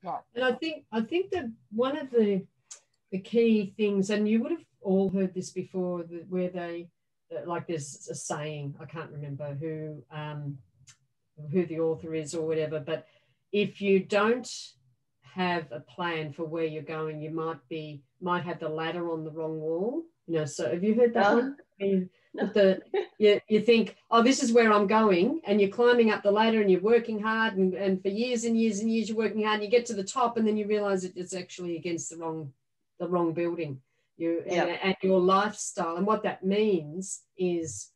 Right. And I think that one of the key things, and you would have all heard this before, where like there's a saying, I can't remember who the author is or whatever, but if you don't have a plan for where you're going, you might have the ladder on the wrong wall. So have you heard that one? No. You think, oh, this is where I'm going, and you're climbing up the ladder and you're working hard, and for years and years and years you're working hard, and you get to the top, and then you realize that it's actually against the wrong building. And your lifestyle. And what that means is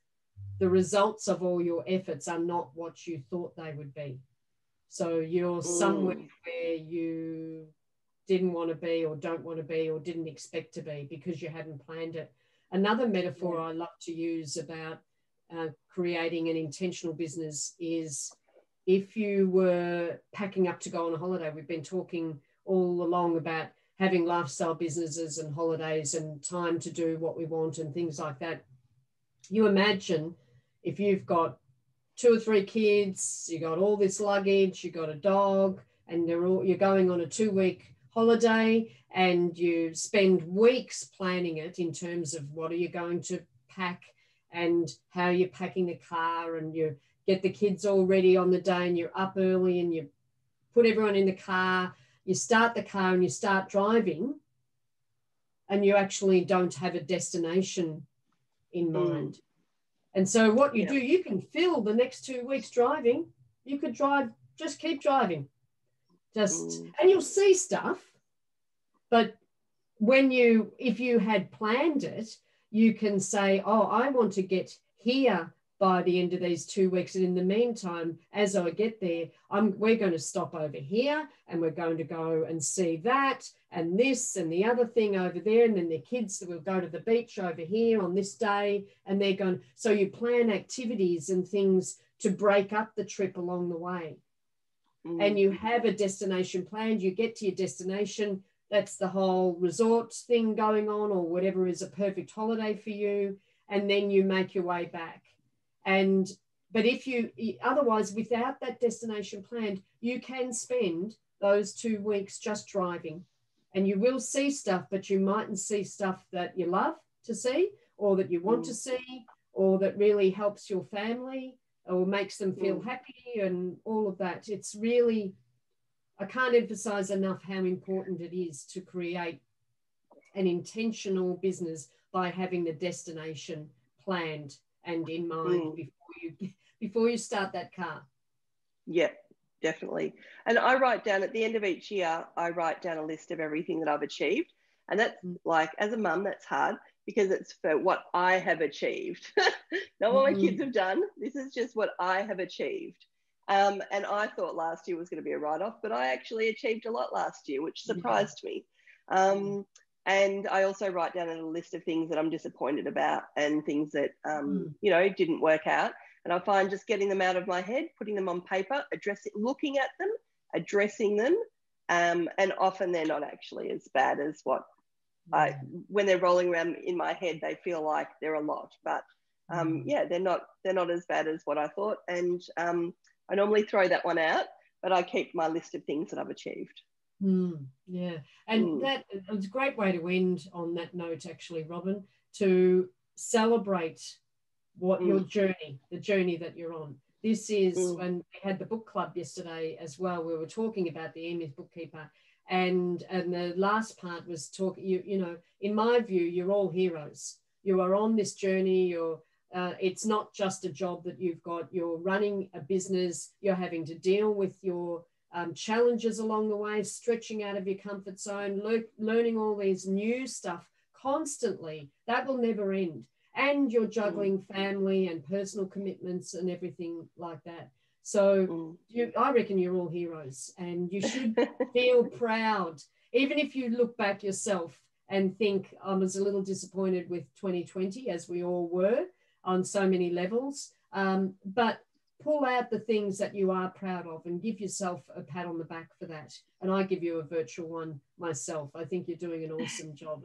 the results of all your efforts are not what you thought they would be. So you're somewhere where you didn't want to be, or don't want to be, or didn't expect to be, because you hadn't planned it. Another metaphor I love to use about creating an intentional business is, if you were packing up to go on a holiday, we've been talking all along about having lifestyle businesses and holidays and time to do what we want and things like that. You imagine if you've got 2 or 3 kids, you got all this luggage, you got a dog, and you're going on a 2-week holiday, and you spend weeks planning it in terms of what are you going to pack and how you're packing the car, and you get the kids all ready on the day, and you're up early and you put everyone in the car, you start the car and you start driving, and you actually don't have a destination in mind. And so what you do, you can fill the next 2 weeks driving. You could just keep driving. And you'll see stuff. But if you had planned it, you can say, oh, I want to get here by the end of these 2 weeks. And in the meantime, as I get there, we're going to stop over here, and we're going to go and see that and this and the other thing over there. And then the kids will go to the beach over here on this day, and they're going. So you plan activities and things to break up the trip along the way. And you have a destination planned. You get to your destination. That's the whole resort thing going on, or whatever is a perfect holiday for you. And then you make your way back. But otherwise, without that destination planned, you can spend those 2 weeks just driving, and you will see stuff, but you mightn't see stuff that you love to see, or that you want to see, or that really helps your family or makes them feel happy, and all of that. It's really, I can't emphasize enough how important it is to create an intentional business by having the destination planned and in mind before you start that car. Yeah, definitely. And I write down at the end of each year, I write down a list of everything that I've achieved. And that's like, as a mum, that's hard, because it's for what I have achieved. Not what my kids have done. This is just what I have achieved. And I thought last year was going to be a write-off, but I actually achieved a lot last year, which surprised me. And I also write down a list of things that I'm disappointed about, and things that, didn't work out. And I find just getting them out of my head, putting them on paper, looking at them, addressing them. And often they're not actually as bad as what when they're rolling around in my head, they feel like they're a lot. But they're not as bad as what I thought. And I normally throw that one out, but I keep my list of things that I've achieved. Yeah, and that was a great way to end on that note, actually, Robyn, to celebrate what your journey, the journey that you're on. This is when we had the book club yesterday as well. We were talking about the E-Myth Bookkeeper, and the last part was in my view, you're all heroes. You are on this journey. It's not just a job that you've got. You're running a business. You're having to deal with your challenges along the way, stretching out of your comfort zone, learning all these new stuff constantly. That will never end. And you're juggling family and personal commitments and everything like that. So I reckon you're all heroes, and you should feel proud, even if you look back yourself and think, I was a little disappointed with 2020, as we all were on so many levels. But pull out the things that you are proud of and give yourself a pat on the back for that. And I give you a virtual one myself. I think you're doing an awesome job.